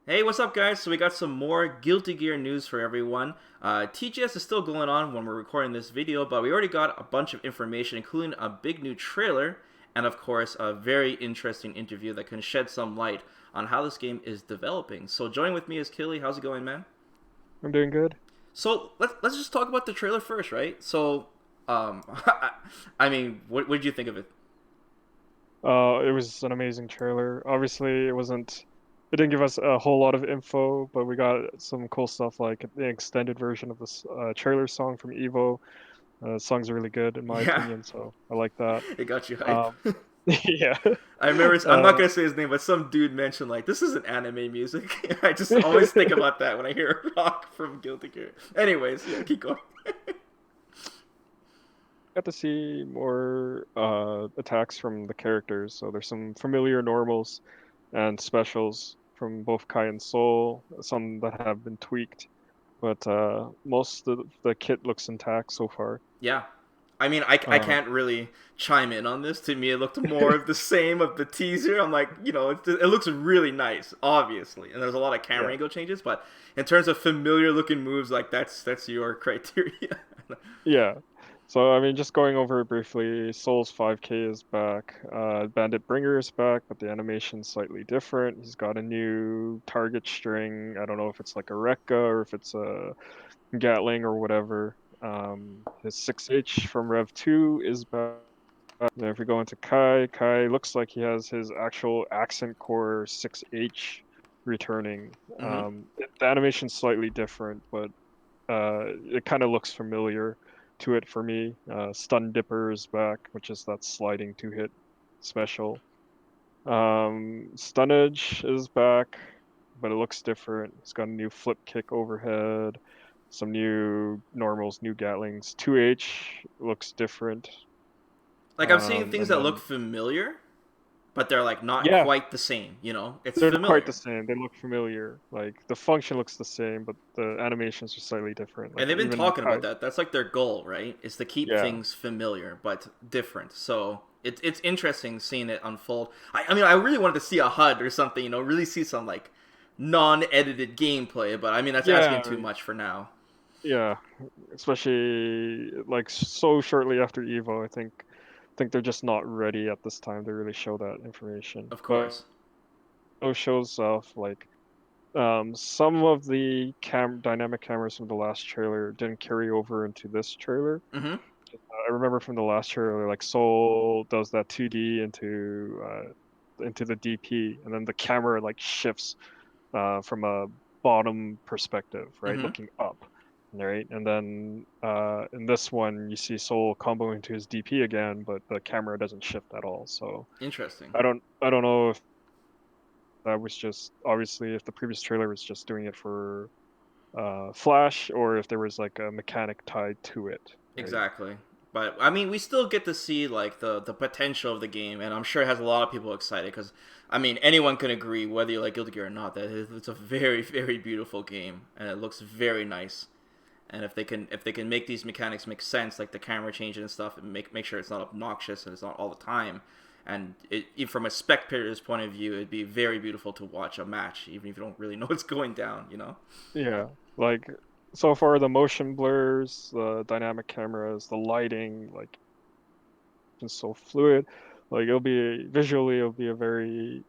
Hey, what's up, guys? So we got some more Guilty Gear news for everyone. TGS is still going on when we're recording this video, but we already got a bunch of information, including a big new trailer, and of course, a very interesting interview that can shed some light on how this game is developing. So joining with me is Killy. How's it going, man? I'm doing good. So let's just talk about the trailer first, right? So, I mean, what did you think of it? It was an amazing trailer. Obviously, it didn't give us a whole lot of info, but we got some cool stuff like the extended version of this trailer song from Evo. The song's really good in my Yeah, opinion, so I like that. it got you hype. Um, yeah. I remember, I'm not Uh, gonna say his name, but some dude mentioned like this isn't anime music. I just always think about that when I hear rock from Guilty Gear. Anyways, yeah, keep going. got to see more attacks from the characters, so there's some familiar normals and specials from both Kai and Soul, some that have been tweaked. But most of the kit looks intact so far. Yeah, I mean, I Um, can't really chime in on this. To me, it looked more of the same of the teaser. I'm like, it looks really nice, obviously, and there's a lot of camera yeah, angle changes. But in terms of familiar looking moves, like that's your criteria. yeah. So I mean, just going over it briefly, Souls 5K is back. Bandit Bringer is back, but the animation's slightly different. He's got a new target string. I don't know if it's like a Rekka or if it's a Gatling or whatever. His 6H from Rev 2 is back. Then if we go into Kai, Kai looks like he has his actual accent core 6H returning. Mm-hmm. The animation's slightly different, but it kind of looks familiar to it for me. Stun Dipper is back, which is that sliding two-hit special. Stunnage is back, but it looks different. It's got a new flip kick overhead, some new normals, new Gatlings. 2H looks different. Like I'm seeing things And that look then familiar, but they're like not yeah, quite the same. It's they're not quite the familiar. same. They look familiar. Like the function looks the same, but the animations are slightly different. And Like they've been even talking Kai. about that. That's like their goal, right? Is to keep Yeah, things familiar but different. So it's interesting seeing it unfold. I mean, I really wanted to see a HUD or something. Really see some like non-edited gameplay. But I mean, that's asking yeah, too much for now. yeah. Especially like so shortly after Evo, I think they're just not ready at this time to really show that information. Of But course. those shows off like some of the dynamic cameras from the last trailer didn't carry over into this trailer. Mm-hmm. I remember from the last trailer, like Soul does that 2D into the DP, and then the camera like shifts from a bottom perspective, right, Mm-hmm. looking up, right, and then in this one you see Soul combo into his DP again, but the camera doesn't shift at all. So Interesting. I don't know if that was just obviously if the previous trailer was just doing it for Flash or if there was like a mechanic tied to it, right? Exactly. But I mean, we still get to see like the potential of the game, and I'm sure it has a lot of people excited because I mean anyone can agree whether you like Guilty Gear or not that it's a very very beautiful game and it looks very nice. And if they can make these mechanics make sense, like the camera changing and stuff, and make sure it's not obnoxious and it's not all the time, and from a spectator's point of view, it'd be very beautiful to watch a match, even if you don't really know what's going down. Yeah, like so far the motion blurs, the dynamic cameras, the lighting, like it's so fluid. Like it'll be a very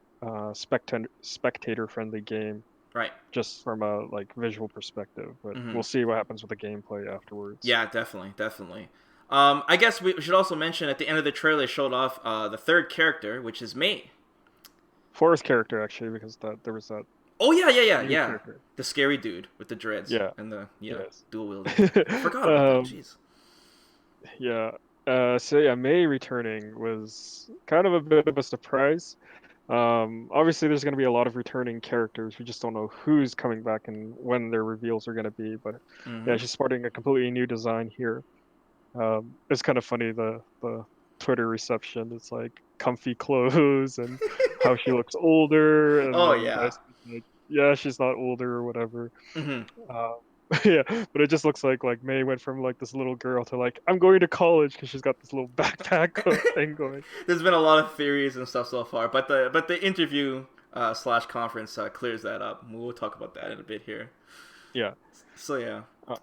spectator friendly game Right. just from a like visual perspective, but Mm-hmm. we'll see what happens with the gameplay afterwards. Yeah, definitely, definitely. I guess we should also mention at the end of the trailer they showed off the third character, which is May. Fourth character actually because that there was that Oh yeah, yeah, yeah, new yeah. character. The scary dude with the dreads Yeah, and the yes. dual wielding. I forgot about that. um Jeez. yeah. So yeah, May returning was kind of a bit of a surprise. Obviously, there's going to be a lot of returning characters. We just don't know who's coming back and when their reveals are going to be. But Mm-hmm. yeah, she's sporting a completely new design here. It's kind of funny the Twitter reception. It's like comfy clothes and how she looks older, and Oh then yeah. Dice is like, yeah, she's not older or whatever. Mm-hmm. Uh, yeah, but it just looks like May went from like this little girl to like I'm going to college because she's got this little backpack thing going. There's been a lot of theories and stuff so far, but the interview slash conference clears that up. We'll talk about that in a bit here. Yeah. So yeah. Uh,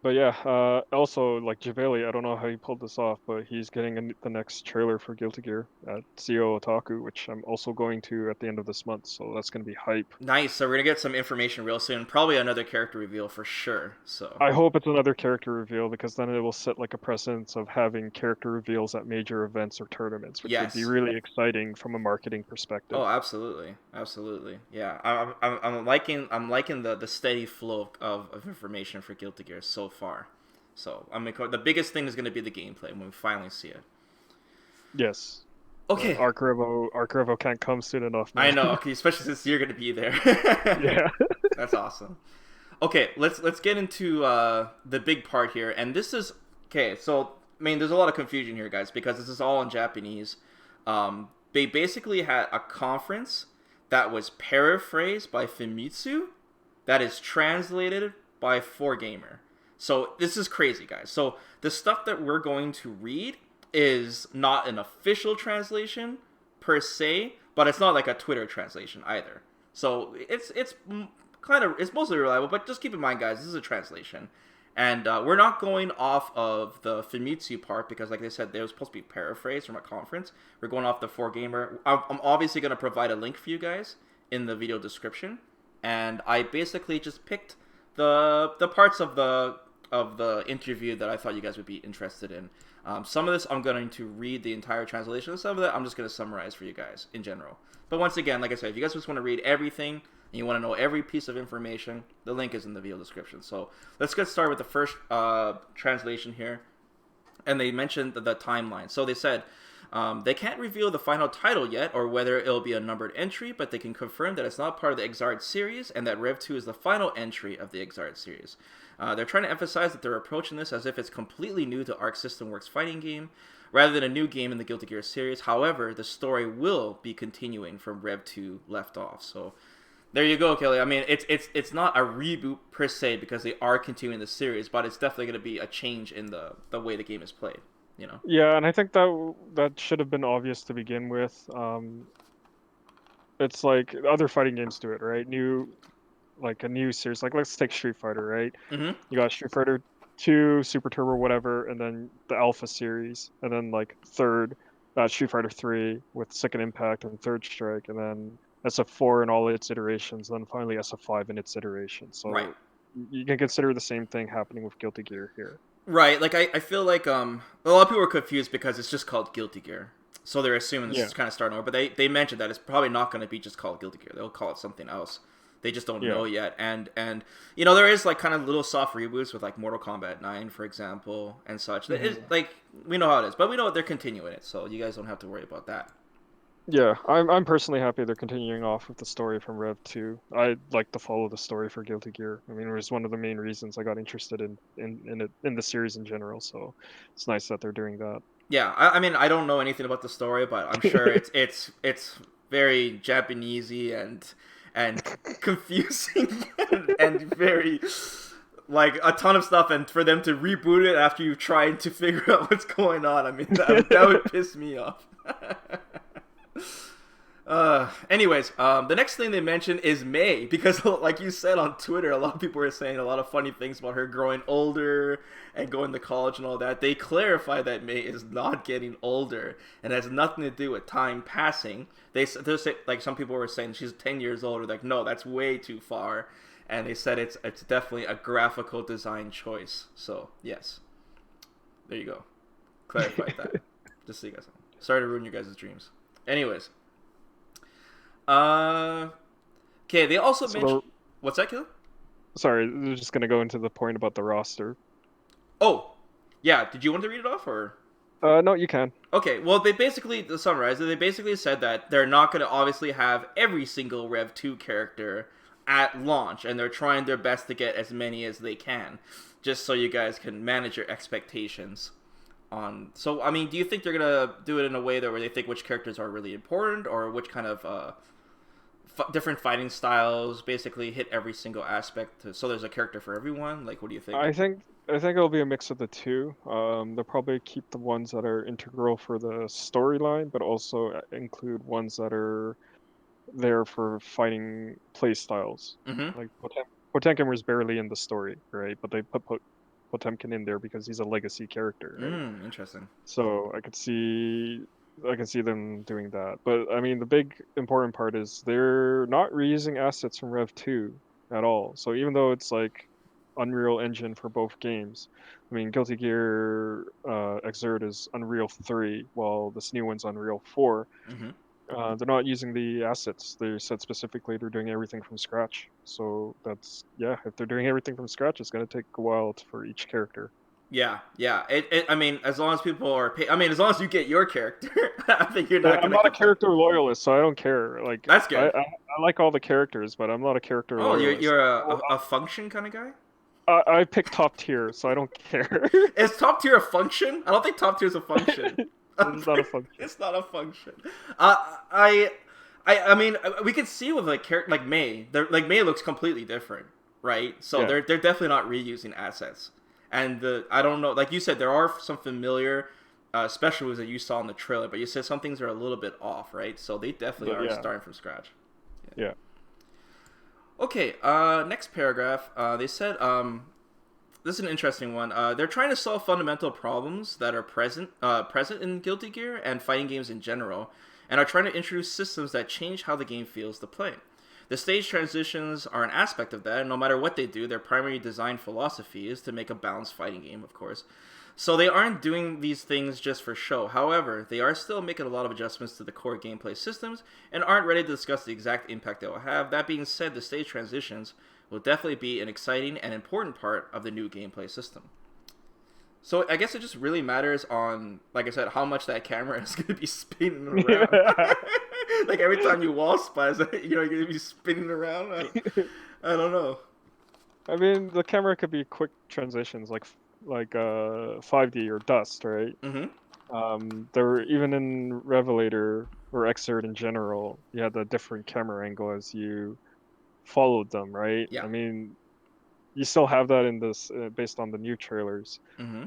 but yeah, also like Javeli, I don't know how he pulled this off, but he's getting the next trailer for Guilty Gear at CO Otaku, which I'm also going to at the end of this month, so that's gonna be hype. Nice. So we're gonna get some information real soon. Probably another character reveal for sure. So I hope it's another character reveal because then it will set like a precedence of having character reveals at major events or tournaments, which would be yes. really exciting from a marketing perspective. Oh, absolutely, absolutely. Yeah, I'm liking the steady flow of information for Guilty Gear so far. So I mean, the biggest thing is going to be the gameplay when we finally see it. Yes. Okay, Arc Revo can't come soon enough, I man. know. Okay, especially since you're going to be there. Yeah. That's awesome. Okay, let's get into the big part here, and this is okay. So I mean, there's a lot of confusion here, guys, because this is all in Japanese. They basically had a conference that was paraphrased by Famitsu, that is translated by 4Gamer. So this is crazy, guys. So the stuff that we're going to read is not an official translation per se, but it's not like a Twitter translation either. So it's kind of it's mostly reliable, but just keep in mind, guys, this is a translation, and we're not going off of the Famitsu part because, like they said, they were supposed to be paraphrased from a conference. We're going off the 4Gamer. I'm obviously going to provide a link for you guys in the video description, and I basically just picked the parts of the interview that I thought you guys would be interested in. Some of this I'm going to read the entire translation, and some of that I'm just going to summarize for you guys in general. But once again, like I said, if you guys just want to read everything and you want to know every piece of information, the link is in the video description. So let's get started with the first translation here. And they mentioned the timeline. So they said they can't reveal the final title yet or whether it'll be a numbered entry, but they can confirm that it's not part of the Exard series and that Rev 2 is the final entry of the Exard series. They're trying to emphasize that they're approaching this as if it's completely new to Arc System Works fighting game, rather than a new game in the Guilty Gear series. However, the story will be continuing from Rev 2 left off. So there you go, Kelly. I mean, it's not a reboot per se because they are continuing the series, but it's definitely going to be a change in the way the game is played. You know? Yeah, and I think that should have been obvious to begin with. It's like other fighting games do it, right? A new series. Like let's take Street Fighter, right? Mm-hmm. You got Street Fighter 2, Super Turbo, whatever, and then the Alpha series, and then like third, Street Fighter 3 with Second Impact and Third Strike, and then SF4 in all its iterations, and then finally SF5 in its iteration. Right. So you can consider the same thing happening with Guilty Gear here. Right. Like I feel like a lot of people are confused because it's just called Guilty Gear. So they're assuming this Yeah, is kind of starting over, but they mentioned that it's probably not going to be just called Guilty Gear. They'll call it something else. They just don't yeah. know yet. And you know there is like kind of little soft reboots with like Mortal Kombat 9, for example, and such. It's, like we know how it is, but we know they're continuing it, so you guys don't have to worry about that. Yeah, I'm personally happy they're continuing off with the story from Rev 2. I like to follow the story for Guilty Gear. I mean, it was one of the main reasons I got interested in the series in general, so it's nice that they're doing that. Yeah, I mean I don't know anything about the story, but I'm sure it's very Japanesey and confusing and very like a ton of stuff, and for them to reboot it after you've tried to figure out what's going on, I mean that would piss me off. Anyways, the next thing they mentioned is May, because like you said on Twitter, a lot of people were saying a lot of funny things about her growing older and going to college and all that. They clarify that May is not getting older and has nothing to do with time passing. They say, like some people were saying she's 10 years older. Like, no, that's way too far. And they said it's definitely a graphical design choice. So yes, there you go. Clarified that. Just so you guys know. Sorry to ruin your guys' dreams. Anyways. Okay, they also mentioned... What's that, Killer? Sorry, they're just gonna go into the point about the roster. Oh, yeah. Did you want to read it off, or... No, you can. Okay, well, they basically, to summarize it, they basically said that they're not going to obviously have every single Rev 2 character at launch, and they're trying their best to get as many as they can, just so you guys can manage your expectations on... So, I mean, do you think they're going to do it in a way that where they think which characters are really important, or which kind of different fighting styles basically hit every single aspect, so there's a character for everyone? Like, what do you think? I think it'll be a mix of the two. They'll probably keep the ones that are integral for the storyline, but also include ones that are there for fighting play styles. Mm-hmm. Like Potemkin was barely in the story, right? But they put Potemkin in there because he's a legacy character, right? Interesting. So I can see them doing that. But I mean, the big important part is they're not reusing assets from Rev 2 at all. So even though it's like Unreal Engine for both games, I mean, Guilty Gear Xrd is Unreal 3, while this new one's Unreal 4. Mm-hmm. They're not using the assets. They said specifically they're doing everything from scratch. So that's, yeah, if they're doing everything from scratch, it's going to take a while for each character. Yeah, yeah. I mean, as long as people are I mean, as long as you get your character, I think you're not I'm gonna not a complain. character loyalist, so I don't care. Like That's I, good. I, I like all the characters, but I'm not a character Oh, loyalist. you're Well, a function kind of guy. I pick top tier, so I don't care. Is top tier a function? I don't think top tier is a function. It's not a function. It's not a function. Uh, I, I mean, we could see with like character like May. Like May looks completely different, right? So Yeah, they're definitely not reusing assets. And I don't know, like you said, there are some familiar special moves that you saw in the trailer, but you said some things are a little bit off, right? So they definitely but are yeah, starting from scratch. yeah. Okay, next paragraph. They said, this is an interesting one. They're trying to solve fundamental problems that are present in Guilty Gear and fighting games in general, and are trying to introduce systems that change how the game feels to play. The stage transitions are an aspect of that, and no matter what they do, their primary design philosophy is to make a balanced fighting game, of course. So they aren't doing these things just for show. However, they are still making a lot of adjustments to the core gameplay systems and aren't ready to discuss the exact impact they will have. That being said, the stage transitions will definitely be an exciting and important part of the new gameplay system. So I guess it just really matters on, like I said, how much that camera is going to be spinning around. Like every time you wall spies, you're going to be spinning around. I don't know. I mean, the camera could be quick transitions, like 5D or Dust, right? Mm-hmm. There were even in Revelator or Xrd in general, you had a different camera angle as you followed them, right? Yeah. I mean, you still have that in this based on the new trailers. Mm-hmm.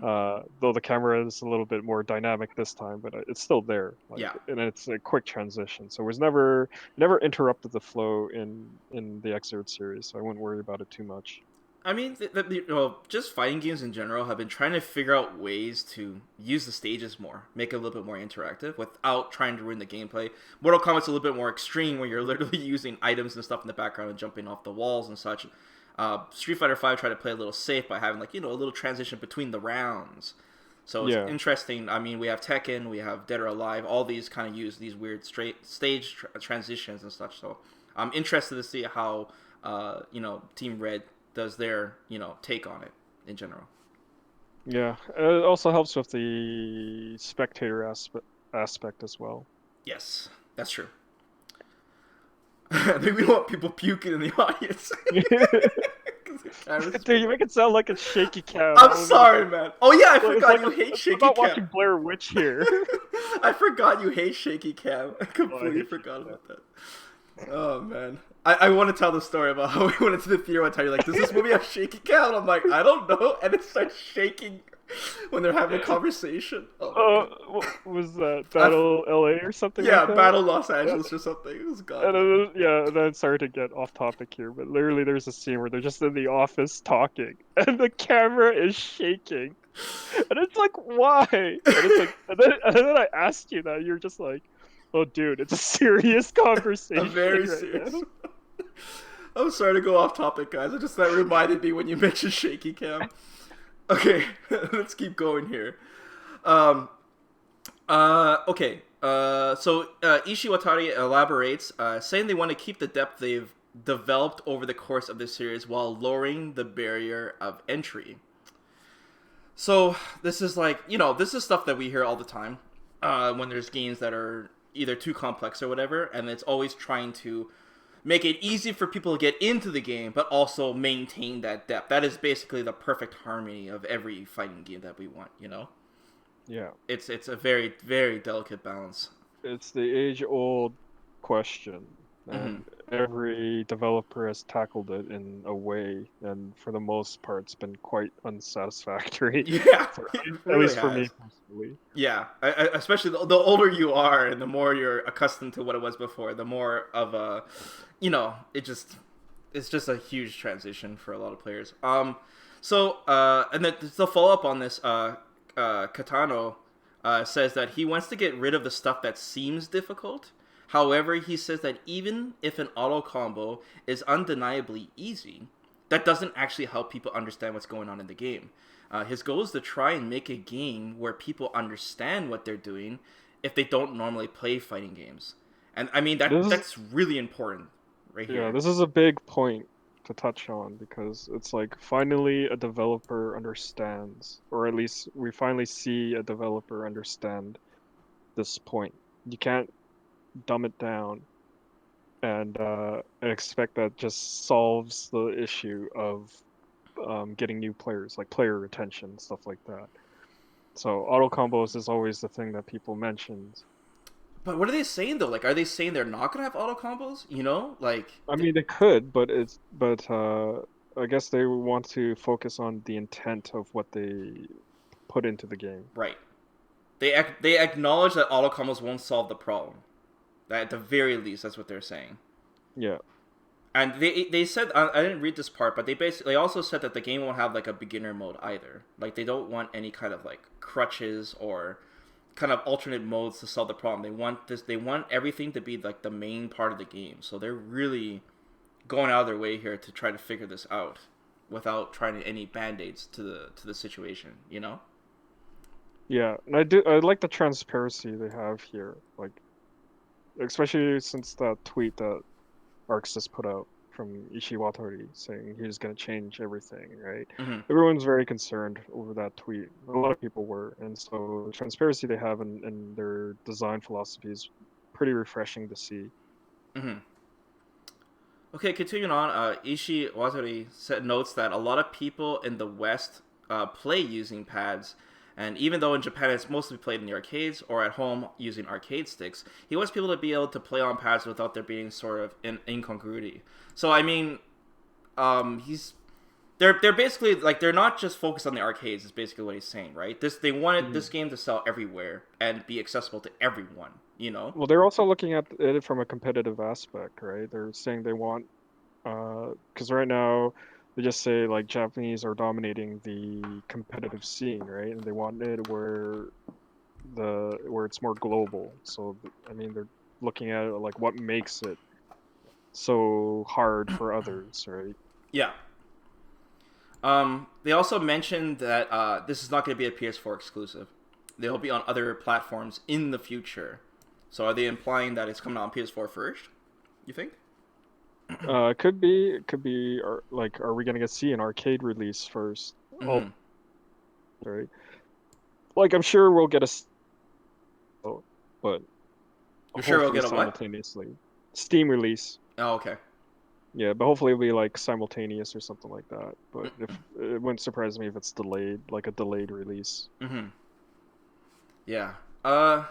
Though the camera is a little bit more dynamic this time, but it's still there. Like, Yeah. and it's a quick transition, so it was never interrupted the flow in the Xrd series. So I wouldn't worry about it too much. I mean, just fighting games in general have been trying to figure out ways to use the stages more, make it a little bit more interactive without trying to ruin the gameplay. Mortal Kombat's a little bit more extreme, where you're literally using items and stuff in the background and jumping off the walls and such. Street Fighter V tried to play a little safe by having a little transition between the rounds. So it's Yeah, interesting. I mean, we have Tekken, we have Dead or Alive. All these kind of use these weird straight stage transitions and such. So I'm interested to see how Team Red does their take on it in general. yeah. It also helps with the spectator aspect as well. Yes, that's true. Maybe we don't want people puking in the audience. Dude, you make it sound like it's shaky cam. I'm sorry, man. Oh yeah, I It's forgot like you hate shaky I'm not cam. watching Blair Witch here. I forgot you hate shaky cam. I completely hate forgot shaky about that. Oh man, I want to tell the story about how we went into the theater one time. You're like, does this movie have shaky cam? I'm like, I don't know, and it starts shaking when they're having a conversation. Oh my God. What was that Battle LA or something Yeah, like that? Battle Los Angeles or something. It was And godlike. yeah, and then sorry to get off topic here, but literally there's a scene where they're just in the office talking, and the camera is shaking, and it's like, why? And it's like, and then I asked you that, you're just like, oh, dude, it's a serious A conversation very right serious. now. I'm sorry to go off topic, guys. It just that reminded me when you mentioned shaky cam. Okay, let's keep going here. Okay. Ishii Watari elaborates, saying they want to keep the depth they've developed over the course of this series while lowering the barrier of entry. So this is this is stuff that we hear all the time when there's games that are either too complex or whatever, and it's always trying to make it easy for people to get into the game, but also maintain that depth. That is basically the perfect harmony of every fighting game that we want. Yeah, It's a very, very delicate balance. it's the age-old question, Mm-hmm. and every developer has tackled it in a way, and for the most part, it's been quite unsatisfactory. Yeah, For it at really least for me has. personally. Yeah, especially the older you are and the more you're accustomed to what it was before, the more of a, it's just a huge transition for a lot of players. And then to follow up on this, Katano says that he wants to get rid of the stuff that seems difficult. However, he says that even if an auto combo is undeniably easy, that doesn't actually help people understand what's going on in the game. His goal is to try and make a game where people understand what they're doing if they don't normally play fighting games. And I mean This is that's really important right Yeah, here. this is a big point to touch on because it's like finally a developer understands, or at least we finally see a developer understand this point. You can't dumb it down and expect that just solves the issue of getting new players, like player retention, stuff like that. So auto combos is always the thing that people mention. But what are they saying though? Like, are they saying they're not gonna have auto combos? I mean, they could, but I guess they want to focus on the intent of what they put into the game. right? They acknowledge that auto combos won't solve the problem. That at the very least, that's what they're saying. Yeah. And they said I didn't read this part, but they also said that the game won't have like a beginner mode either. Like they don't want any kind of like crutches or kind of alternate modes to solve the problem. They want everything to be like the main part of the game. So they're really going out of their way here to try to figure this out without trying any band-aids to the situation, you know? Yeah, and I like the transparency they have here, like especially since that tweet that Arcs just put out from Ishiwatari saying he's going to change everything, right? Mhm. Everyone's very concerned over that tweet. A lot of people were, and so the transparency they have in their design philosophy is pretty refreshing to see. Mhm. Okay, continuing on, Ishi Watari notes that a lot of people in the West play using pads, and even though in Japan it's mostly played in the arcades or at home using arcade sticks, he wants people to be able to play on pads without there being sort of an incongruity. So I mean, he's they're basically like they're not just focused on the arcades. Is basically what he's saying, right? They wanted Mhm. this game to sell everywhere and be accessible to everyone. Well, they're also looking at it from a competitive aspect, right? They're saying they want, because right now they just say like Japanese are dominating the competitive scene, right? And they want it where it's more global. So I mean, they're looking at it like what makes it so hard for others, right? Yeah. They also mentioned that this is not going to be a PS4 exclusive. They'll be on other platforms in the future. So are they implying that it's coming out on PS4 first? You think? It could be, like, are we gonna get see an arcade release first? Oh, Mm-hmm. right. Like, I'm sure we'll get but You're sure we'll hopefully get a what? simultaneously. Steam release. Oh, okay. Yeah, but hopefully it'll be like simultaneous or something like that. But if it wouldn't surprise me if it's delayed, like a delayed release. Mm-hmm. Yeah. Uh.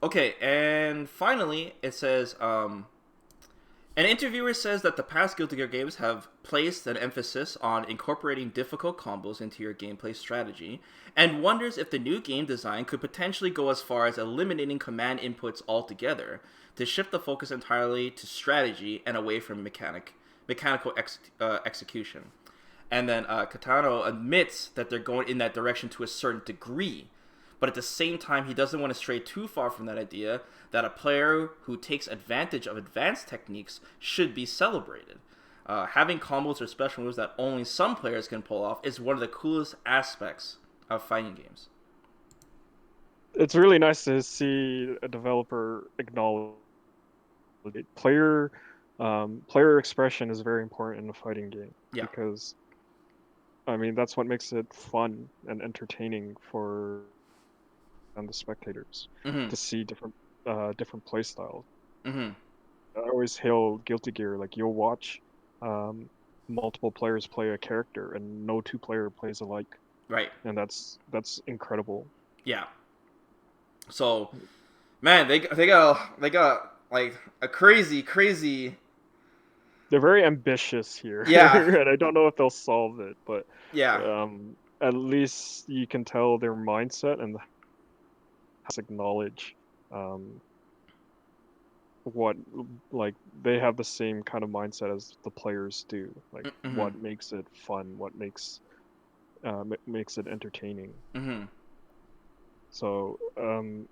Okay, and finally, it says an interviewer says that the past Guilty Gear games have placed an emphasis on incorporating difficult combos into your gameplay strategy, and wonders if the new game design could potentially go as far as eliminating command inputs altogether to shift the focus entirely to strategy and away from mechanical execution. And then Katano admits that they're going in that direction to a certain degree, but at the same time, he doesn't want to stray too far from that idea that a player who takes advantage of advanced techniques should be celebrated. Having combos or special moves that only some players can pull off is one of the coolest aspects of fighting games. It's really nice to see a developer acknowledge it. Player expression is very important in a fighting game Yeah. because I mean that's what makes it fun and entertaining for the spectators Mm-hmm. to see different play styles. Mm-hmm. I always hail Guilty Gear. Like you'll watch um, multiple players play a character, and no two player plays alike, Right. and that's incredible. Yeah. So, man, they got like a crazy they're very ambitious here, Yeah, and I don't know if they'll solve it, but yeah. at least you can tell their mindset and acknowledge um, what like they have the same kind of mindset as the players do. Like Mm-hmm. what makes it fun, what makes it entertaining. Mm-hmm. So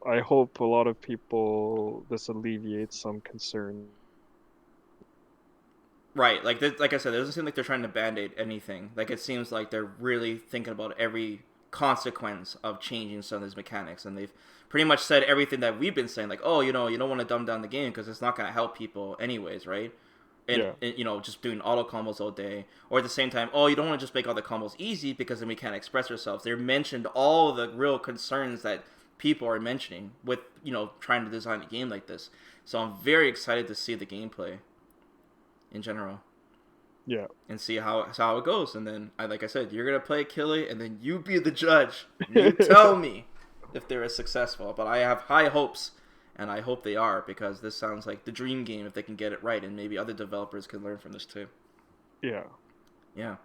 I hope a lot of people this alleviates some concern. Right, like I said, it doesn't seem like they're trying to band-aid anything. Like it seems like they're really thinking about every consequence of changing some of these mechanics, and they've pretty much said everything that we've been saying. Like, oh, you don't want to dumb down the game because it's not going to help people anyways, right? Yeah, And just doing auto combos all day, or at the same time, oh, you don't want to just make all the combos easy because then we can't express ourselves. They mentioned all the real concerns that people are mentioning with trying to design a game like this. So I'm very excited to see the gameplay in general yeah. and see how it goes. And then, like I said, you're gonna play Killy, and then you be the judge. And you tell me if they're as successful. But I have high hopes, and I hope they are because this sounds like the dream game if they can get it right, and maybe other developers can learn from this too. Yeah. Yeah.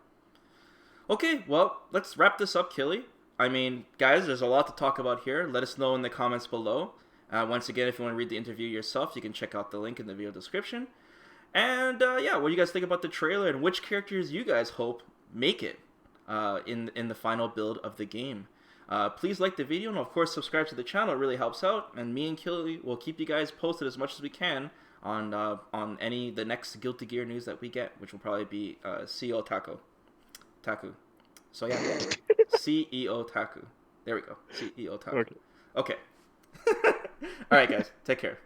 Okay, well, let's wrap this up, Killy. I mean, guys, there's a lot to talk about here. Let us know in the comments below. Once again, if you want to read the interview yourself, you can check out the link in the video description. And yeah, what do you guys think about the trailer and which characters you guys hope make it in the final build of the game? Please like the video and of course subscribe to the channel. It really helps out. And me and Killy will keep you guys posted as much as we can on any the next Guilty Gear news that we get, which will probably be CEO Taku. So yeah, CEO Taku. There we go. CEO Taku. Okay. Okay. All right, guys. Take care.